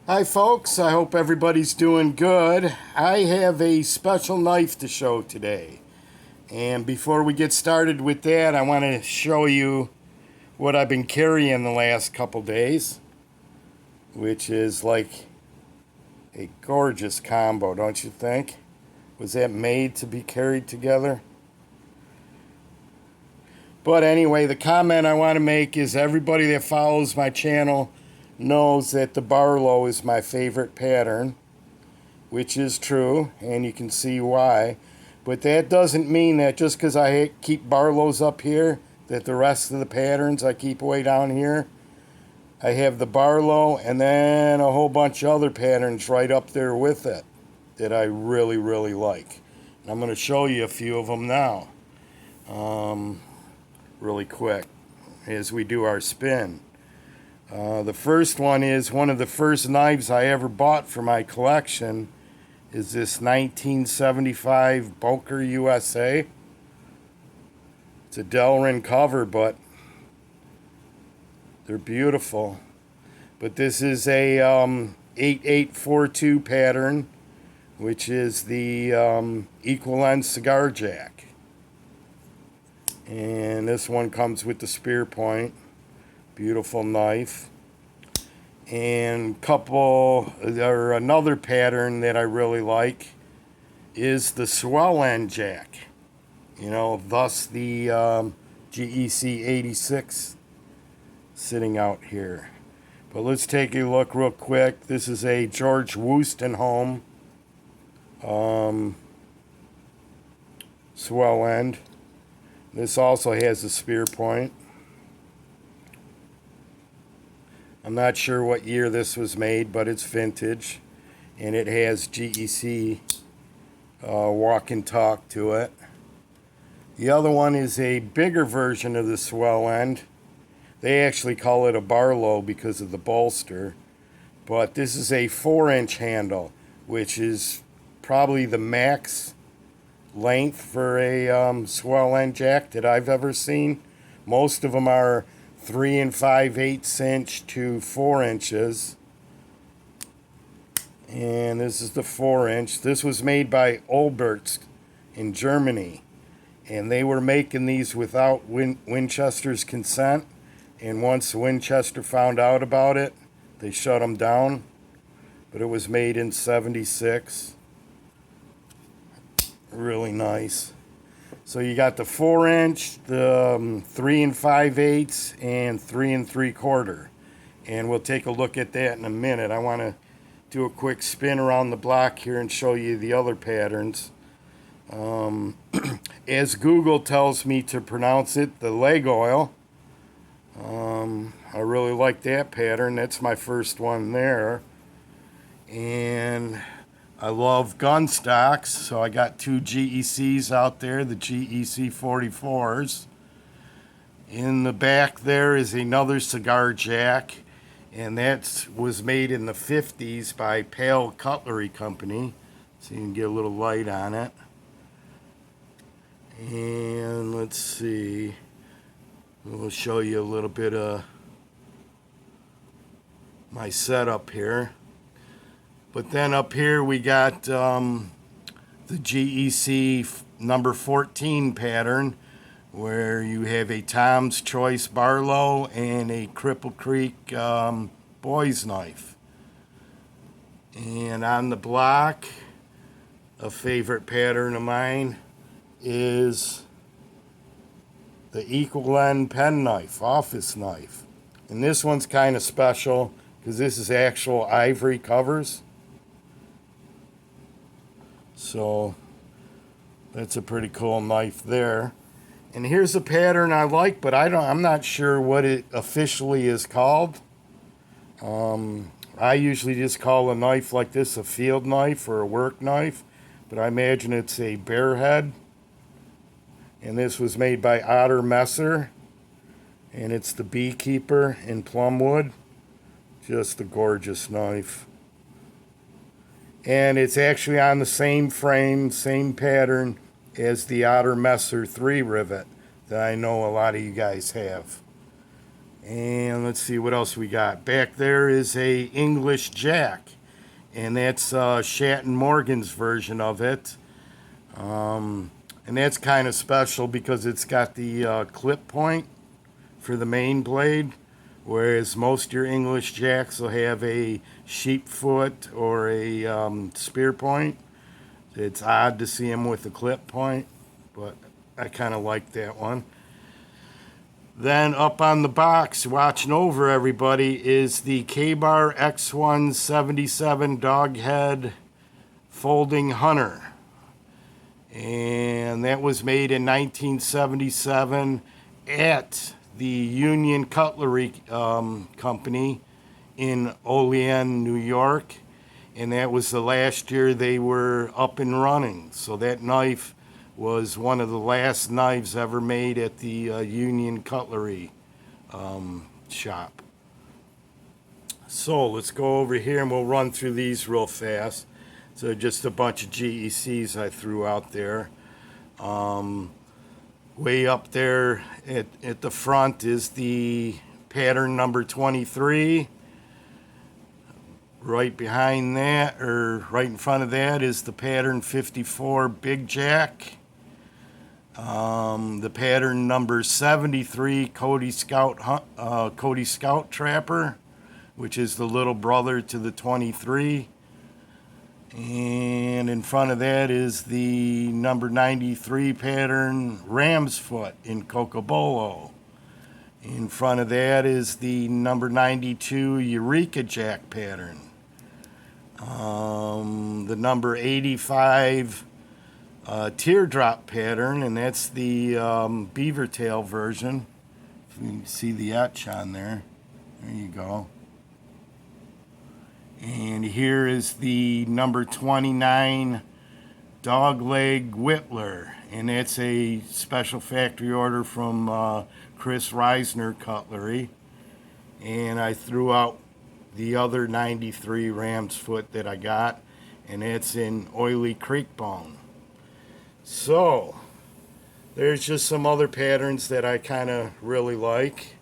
Hi folks, I hope everybody's doing good. I have a special knife to show today. And before we get started with that, I want to show you what I've been carrying the last couple days, which is like a gorgeous combo, don't you think? Was that made to be carried together? But anyway, the comment I want to make is everybody that follows my channel knows that the Barlow is my favorite pattern, which is true, and you can see why. But that doesn't mean that just because I keep Barlows up here, that the rest of the patterns I keep way down here. I have the Barlow and then a whole bunch of other patterns right up there with it that I really, really like. And I'm going to show you a few of them now, really quick, as we do our spin. The first one is one of the first knives I ever bought for my collection is this 1975 Boker USA. It's a Delrin cover, but they're beautiful. But this is a 8842 pattern, which is the equal end cigar jack. And this one comes with the spear point. Beautiful knife. And another pattern that I really like is the swell end jack. Thus the GEC 86 sitting out here. But let's take a look real quick. This is a George Wostenholme swell end. This also has a spear point. I'm not sure what year this was made, but it's vintage, and it has GEC walk and talk to it. The other one is a bigger version of the swell end. They actually call it a Barlow because of the bolster, but this is a 4-inch handle, which is probably the max length for a swell end jack that I've ever seen. Most of them are 3 5/8 inch to 4 inches. And this is the 4-inch. This was made by Olberts in Germany. And they were making these without Winchester's consent. And once Winchester found out about it, they shut them down. But it was made in 76. Really nice. So you got the 4-inch, the 3 5/8, and 3 3/4. And we'll take a look at that in a minute. I want to do a quick spin around the block here and show you the other patterns. As Google tells me to pronounce it, the leg oil. I really like that pattern. That's my first one there. And I love gun stocks, so I got 2 GECs out there, the GEC 44s. In the back there is another cigar jack, and that was made in the 50s by Pale Cutlery Company, so you can get a little light on it. And let's see, we'll show you a little bit of my setup here. But then up here we got the GEC number 14 pattern, where you have a Tom's Choice Barlow and a Cripple Creek boy's knife. And on the block, a favorite pattern of mine is the equal end pen knife, office knife. And this one's kind of special because this is actual ivory covers. So that's a pretty cool knife there. And here's a pattern I like, but I'm not sure what it officially is called. I usually just call a knife like this a field knife or a work knife, but I imagine it's a bear head. And this was made by Otter Messer, and it's the Beekeeper in Plumwood. Just a gorgeous knife. And it's actually on the same frame, same pattern as the Otter Messer 3 rivet that I know a lot of you guys have. And let's see what else we got. Back there is a English Jack, and that's Shatton Morgan's version of it. And that's kind of special because it's got the clip point for the main blade, whereas most of your English Jacks will have a sheep foot or a spear point. It's odd to see them with a clip point, but I kind of like that one. Then up on the box, watching over everybody, is the K-Bar X177 Doghead Folding Hunter. And that was made in 1977 at the Union Cutlery Company in Olean, New York. And that was the last year they were up and running. So that knife was one of the last knives ever made at the Union Cutlery shop. So let's go over here and we'll run through these real fast. So just a bunch of GECs I threw out there. Way up there at the front is the pattern number 23. Right behind that, or right in front of that, is the pattern 54 Big Jack. The pattern number 73 Cody Scout Trapper, which is the little brother to the 23. And in front of that is the number 93 pattern Ram's Foot in Cocobolo. In front of that is the number 92 Eureka Jack pattern. The number 85 Teardrop pattern, and that's the beaver tail version. If you can see the etch on there. There you go. And here is the number 29 Dogleg Whittler, and that's a special factory order from Chris Reisner Cutlery. And I threw out the other 93 Ram's Foot that I got, and that's in Oily Creek Bone. So there's just some other patterns that I kind of really like.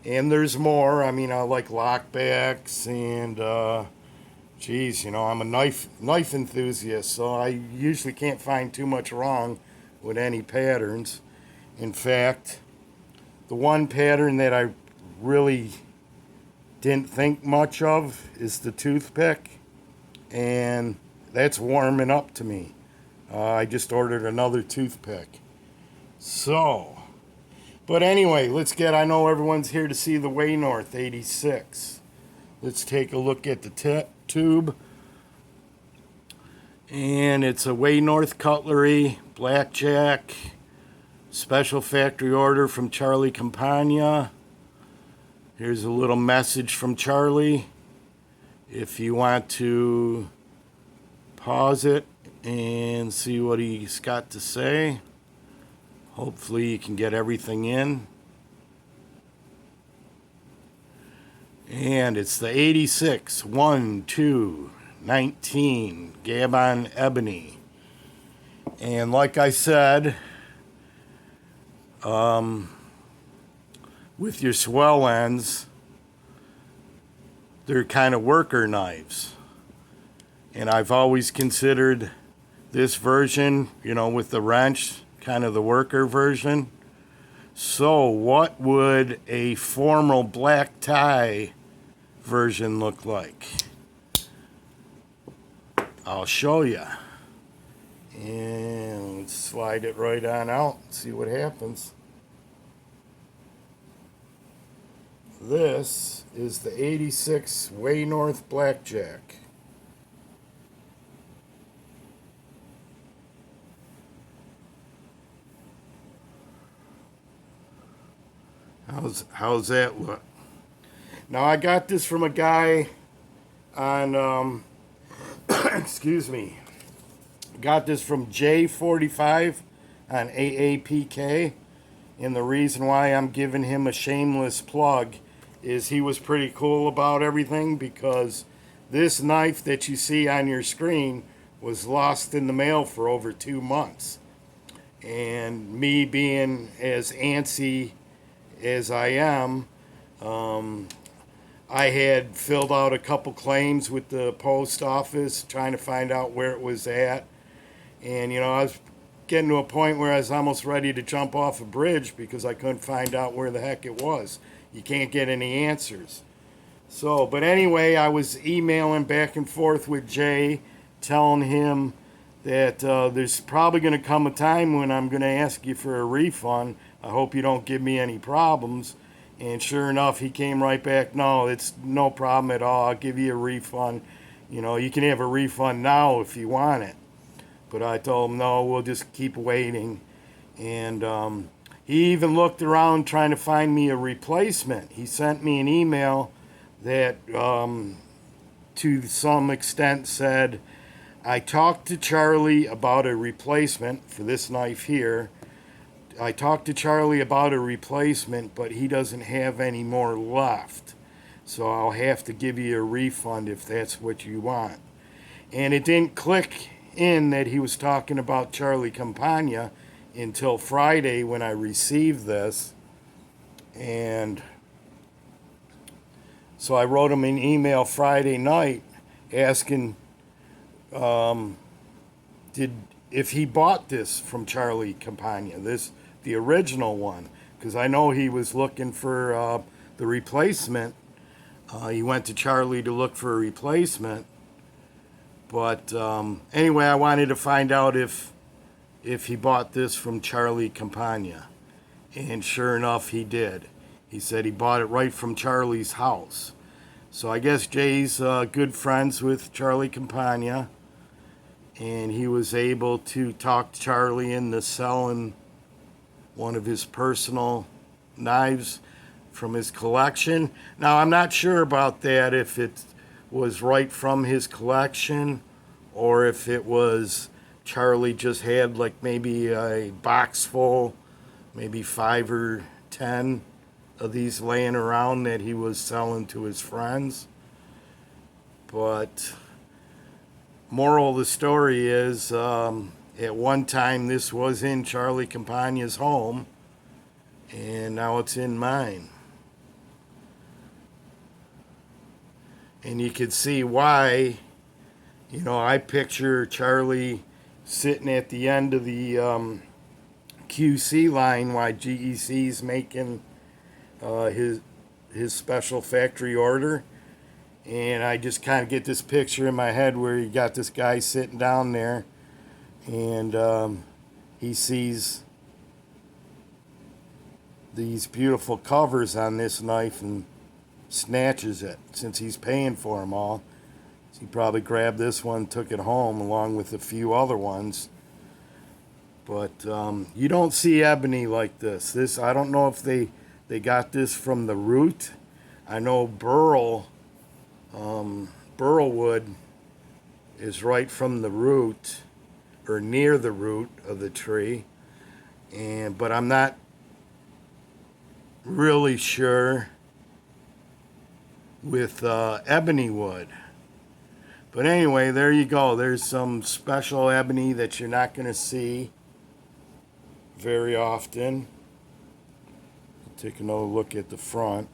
And there's more. I mean, I like lockbacks and, geez, you know, I'm a knife enthusiast, so I usually can't find too much wrong with any patterns. In fact, the one pattern that I really didn't think much of is the toothpick, and that's warming up to me. I just ordered another toothpick. So... but anyway, I know everyone's here to see the Waynorth 86. Let's take a look at the tube. And it's a Waynorth Cutlery, Blackjack, special factory order from Charlie Campagna. Here's a little message from Charlie. If you want to pause it and see what he's got to say. Hopefully you can get everything in. And it's the 86 1/2/19 Gabon Ebony. And like I said, with your swell ends, they're kind of worker knives. And I've always considered this version, you know, with the wrench, kind of the worker version. So what would a formal black tie version look like? I'll show you. And let's slide it right on out, see what happens. This is the 86 Waynorth Blackjack. How's that look? Now I got this from a guy on excuse me. Got this from J45 on AAPK, and the reason why I'm giving him a shameless plug is he was pretty cool about everything, because this knife that you see on your screen was lost in the mail for over 2 months. And me being as antsy as I am, I had filled out a couple claims with the post office trying to find out where it was at. And, I was getting to a point where I was almost ready to jump off a bridge because I couldn't find out where the heck it was. You can't get any answers. So, but anyway, I was emailing back and forth with Jay, telling him that there's probably going to come a time when I'm going to ask you for a refund. I hope you don't give me any problems. And sure enough, he came right back, no, it's no problem at all. I'll give you a refund. You can have a refund now if you want it. But I told him, no, we'll just keep waiting. And he even looked around trying to find me a replacement. He sent me an email that to some extent said, I talked to Charlie about a replacement for this knife here. I talked to Charlie about a replacement, but he doesn't have any more left. So I'll have to give you a refund if that's what you want. And it didn't click in that he was talking about Charlie Campagna until Friday when I received this. And so I wrote him an email Friday night asking if he bought this from Charlie Campagna, the original one, because I know he was looking for the replacement. He went to Charlie to look for a replacement. But anyway, I wanted to find out if he bought this from Charlie Campagna. And sure enough, he did. He said he bought it right from Charlie's house. So I guess Jay's good friends with Charlie Campagna. And he was able to talk Charlie into selling one of his personal knives from his collection. Now, I'm not sure about that, if it was right from his collection or if it was Charlie just had like maybe a box full, maybe 5 or 10 of these laying around that he was selling to his friends. But moral of the story is, at one time this was in Charlie Campagna's home, and now it's in mine. And you can see why, I picture Charlie sitting at the end of the QC line while GEC's making his special factory order. And I just kind of get this picture in my head where you got this guy sitting down there, and he sees these beautiful covers on this knife and snatches it, since he's paying for them all. So he probably grabbed this one, took it home along with a few other ones. But you don't see ebony like this. I don't know if they got this from the root. I know burl wood is right from the root, or near the root of the tree, but I'm not really sure with ebony wood. But anyway, there you go. There's some special ebony that you're not going to see very often. Take another look at the front.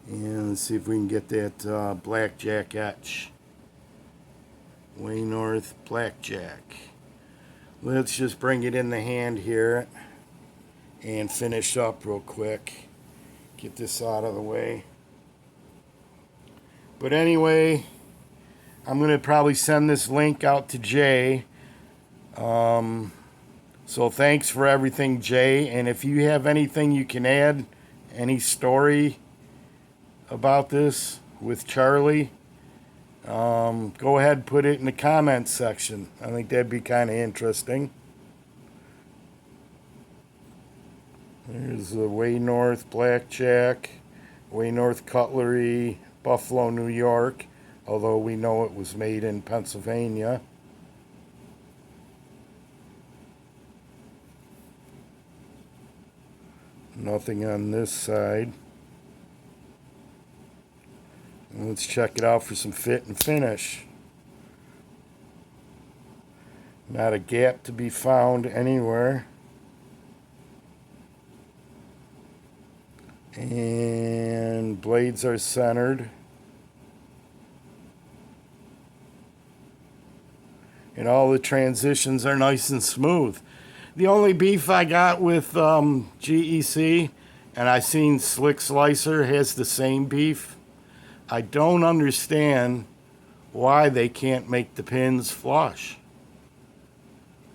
And let's see if we can get that Blackjack etch. Waynorth Blackjack. Let's just bring it in the hand here and finish up real quick. Get this out of the way. But anyway, I'm going to probably send this link out to Jay. So thanks for everything, Jay. And if you have anything you can add, any story about this with Charlie, go ahead and put it in the comments section. I think that'd be kind of interesting. There's the Waynorth Blackjack, Waynorth Cutlery, Buffalo, New York, although we know it was made in Pennsylvania. Nothing on this side. Let's check it out for some fit and finish. Not a gap to be found anywhere. And blades are centered. And all the transitions are nice and smooth. The only beef I got with GEC, and I seen Slick Slicer has the same beef. I don't understand why they can't make the pins flush.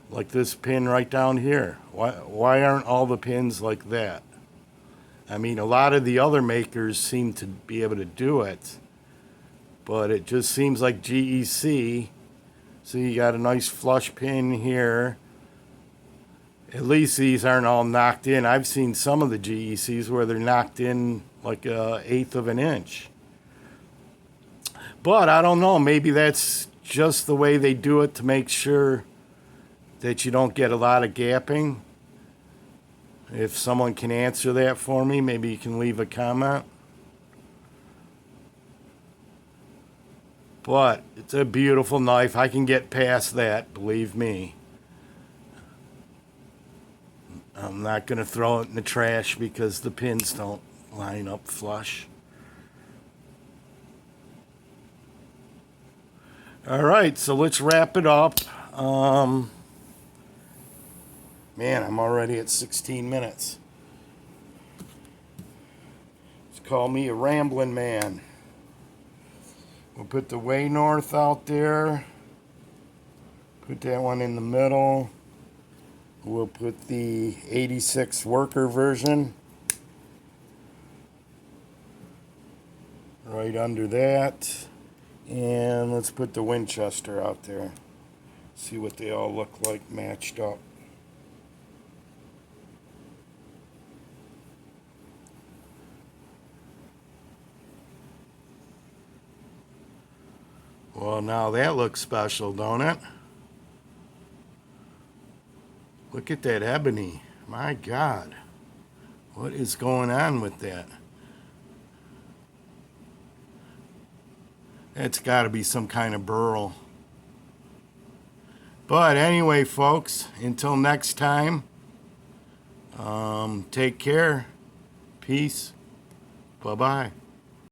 Like this pin right down here. Why aren't all the pins like that? I mean, a lot of the other makers seem to be able to do it, but it just seems like GEC. So you got a nice flush pin here. At least these aren't all knocked in. I've seen some of the GECs where they're knocked in like an eighth of an inch. But I don't know, maybe that's just the way they do it to make sure that you don't get a lot of gapping. If someone can answer that for me, maybe you can leave a comment. But it's a beautiful knife. I can get past that, believe me. I'm not going to throw it in the trash because the pins don't line up flush. All right, so let's wrap it up. Man, I'm already at 16 minutes. Just call me a rambling man. We'll put the Waynorth out there. Put that one in the middle. We'll put the 86 worker version right under that. And let's put the Winchester out there. See what they all look like matched up. Well, now that looks special, don't it? Look at that ebony. My God. What is going on with that? That's got to be some kind of burl. But anyway, folks, until next time, take care. Peace. Bye-bye.